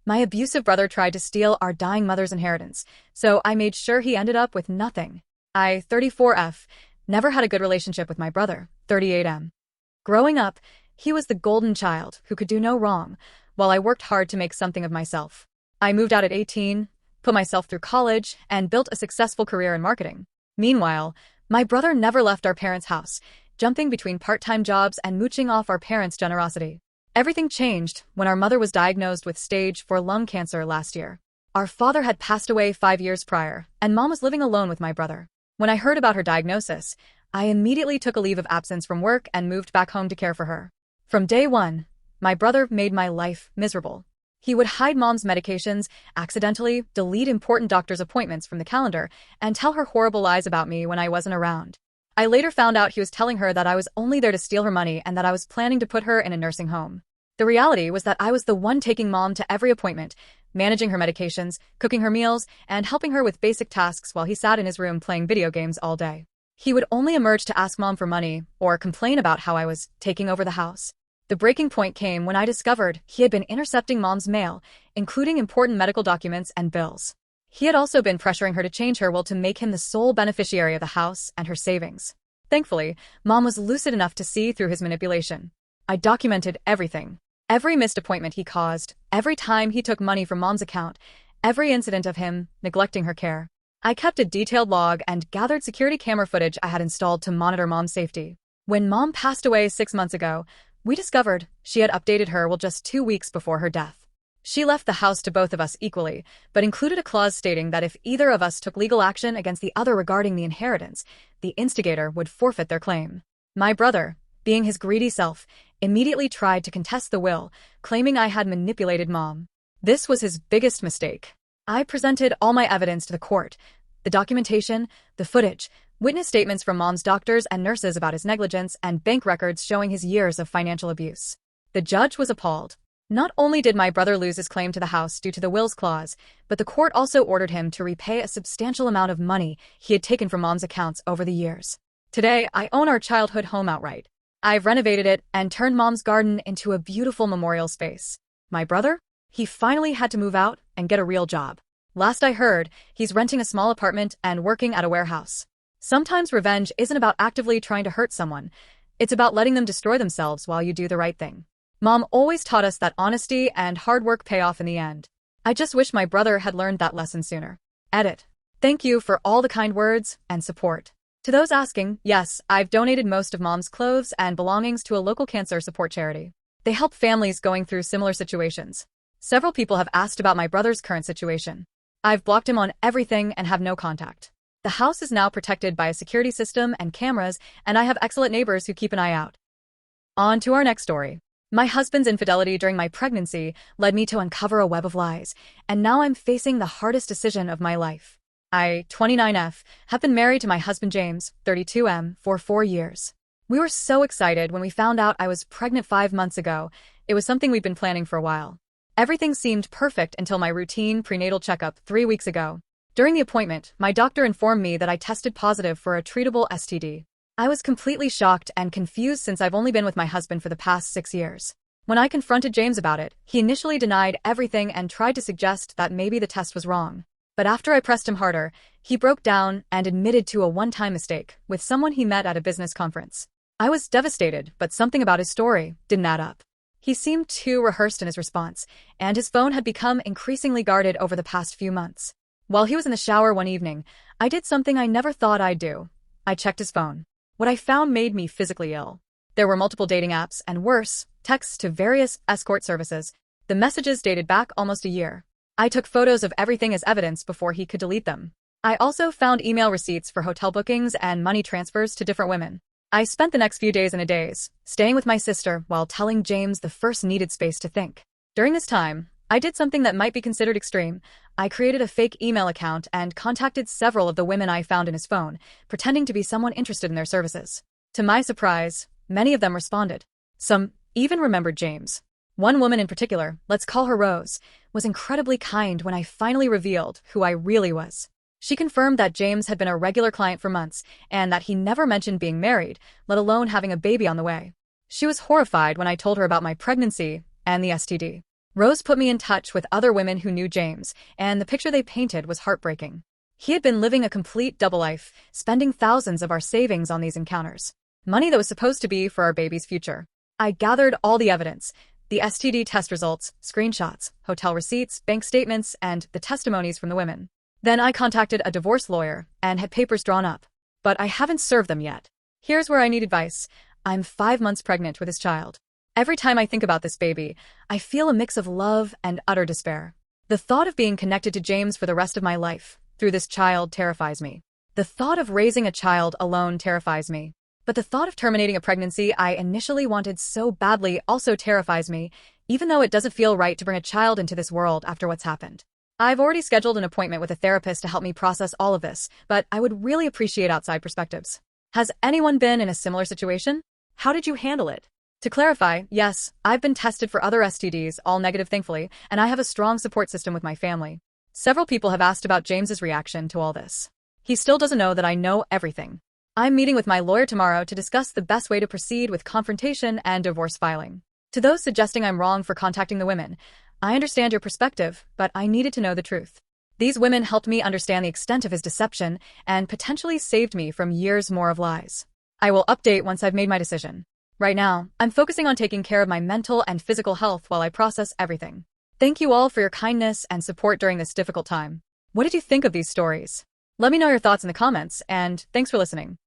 My abusive brother tried to steal our dying mother's inheritance, so I made sure he ended up with nothing. 34F, never had a good relationship with my brother, 38M. Growing up, he was the golden child who could do no wrong, while I worked hard to make something of myself. I moved out at 18, put myself through college, and built a successful career in marketing. Meanwhile, my brother never left our parents' house, jumping between part-time jobs and mooching off our parents' generosity. Everything changed when our mother was diagnosed with stage 4 lung cancer last year. Our father had passed away 5 years prior, and Mom was living alone with my brother. When I heard about her diagnosis, I immediately took a leave of absence from work and moved back home to care for her. From day one, my brother made my life miserable. He would hide Mom's medications, accidentally delete important doctor's appointments from the calendar, and tell her horrible lies about me when I wasn't around. I later found out he was telling her that I was only there to steal her money and that I was planning to put her in a nursing home. The reality was that I was the one taking Mom to every appointment, managing her medications, cooking her meals, and helping her with basic tasks while he sat in his room playing video games all day. He would only emerge to ask Mom for money or complain about how I was taking over the house. The breaking point came when I discovered he had been intercepting Mom's mail, including important medical documents and bills. He had also been pressuring her to change her will to make him the sole beneficiary of the house and her savings. Thankfully, Mom was lucid enough to see through his manipulation. I documented everything. Every missed appointment he caused, every time he took money from Mom's account, every incident of him neglecting her care. I kept a detailed log and gathered security camera footage I had installed to monitor Mom's safety. When Mom passed away 6 months ago, we discovered she had updated her will just 2 weeks before her death. She left the house to both of us equally, but included a clause stating that if either of us took legal action against the other regarding the inheritance, the instigator would forfeit their claim. My brother, being his greedy self, immediately tried to contest the will, claiming I had manipulated Mom. This was his biggest mistake. I presented all my evidence to the court, the documentation, the footage, witness statements from Mom's doctors and nurses about his negligence, and bank records showing his years of financial abuse. The judge was appalled. Not only did my brother lose his claim to the house due to the will's clause, but the court also ordered him to repay a substantial amount of money he had taken from Mom's accounts over the years. Today, I own our childhood home outright. I've renovated it and turned Mom's garden into a beautiful memorial space. My brother? He finally had to move out and get a real job. Last I heard, he's renting a small apartment and working at a warehouse. Sometimes revenge isn't about actively trying to hurt someone. It's about letting them destroy themselves while you do the right thing. Mom always taught us that honesty and hard work pay off in the end. I just wish my brother had learned that lesson sooner. Edit. Thank you for all the kind words and support. To those asking, yes, I've donated most of Mom's clothes and belongings to a local cancer support charity. They help families going through similar situations. Several people have asked about my brother's current situation. I've blocked him on everything and have no contact. The house is now protected by a security system and cameras, and I have excellent neighbors who keep an eye out. On to our next story. My husband's infidelity during my pregnancy led me to uncover a web of lies, and now I'm facing the hardest decision of my life. I, 29F, have been married to my husband James, 32M, for 4 years. We were so excited when we found out I was pregnant 5 months ago. It was something we'd been planning for a while. Everything seemed perfect until my routine prenatal checkup 3 weeks ago. During the appointment, my doctor informed me that I tested positive for a treatable STD. I was completely shocked and confused since I've only been with my husband for the past 6 years. When I confronted James about it, he initially denied everything and tried to suggest that maybe the test was wrong. But after I pressed him harder, he broke down and admitted to a one-time mistake with someone he met at a business conference. I was devastated, but something about his story didn't add up. He seemed too rehearsed in his response, and his phone had become increasingly guarded over the past few months. While he was in the shower one evening, I did something I never thought I'd do. I checked his phone. What I found made me physically ill. There were multiple dating apps and worse, texts to various escort services. The messages dated back almost a year. I took photos of everything as evidence before he could delete them. I also found email receipts for hotel bookings and money transfers to different women. I spent the next few days in a daze, staying with my sister while telling James the first needed space to think. During this time, I did something that might be considered extreme. I created a fake email account and contacted several of the women I found in his phone, pretending to be someone interested in their services. To my surprise, many of them responded. Some even remembered James. One woman in particular, let's call her Rose, was incredibly kind when I finally revealed who I really was. She confirmed that James had been a regular client for months and that he never mentioned being married, let alone having a baby on the way. She was horrified when I told her about my pregnancy and the STD. Rose put me in touch with other women who knew James, and the picture they painted was heartbreaking. He had been living a complete double life, spending thousands of our savings on these encounters. Money that was supposed to be for our baby's future. I gathered all the evidence, the STD test results, screenshots, hotel receipts, bank statements, and the testimonies from the women. Then I contacted a divorce lawyer and had papers drawn up. But I haven't served them yet. Here's where I need advice. I'm 5 months pregnant with his child. Every time I think about this baby, I feel a mix of love and utter despair. The thought of being connected to James for the rest of my life through this child terrifies me. The thought of raising a child alone terrifies me. But the thought of terminating a pregnancy I initially wanted so badly also terrifies me, even though it doesn't feel right to bring a child into this world after what's happened. I've already scheduled an appointment with a therapist to help me process all of this, but I would really appreciate outside perspectives. Has anyone been in a similar situation? How did you handle it? To clarify, yes, I've been tested for other STDs, all negative thankfully, and I have a strong support system with my family. Several people have asked about James's reaction to all this. He still doesn't know that I know everything. I'm meeting with my lawyer tomorrow to discuss the best way to proceed with confrontation and divorce filing. To those suggesting I'm wrong for contacting the women, I understand your perspective, but I needed to know the truth. These women helped me understand the extent of his deception and potentially saved me from years more of lies. I will update once I've made my decision. Right now, I'm focusing on taking care of my mental and physical health while I process everything. Thank you all for your kindness and support during this difficult time. What did you think of these stories? Let me know your thoughts in the comments, and thanks for listening.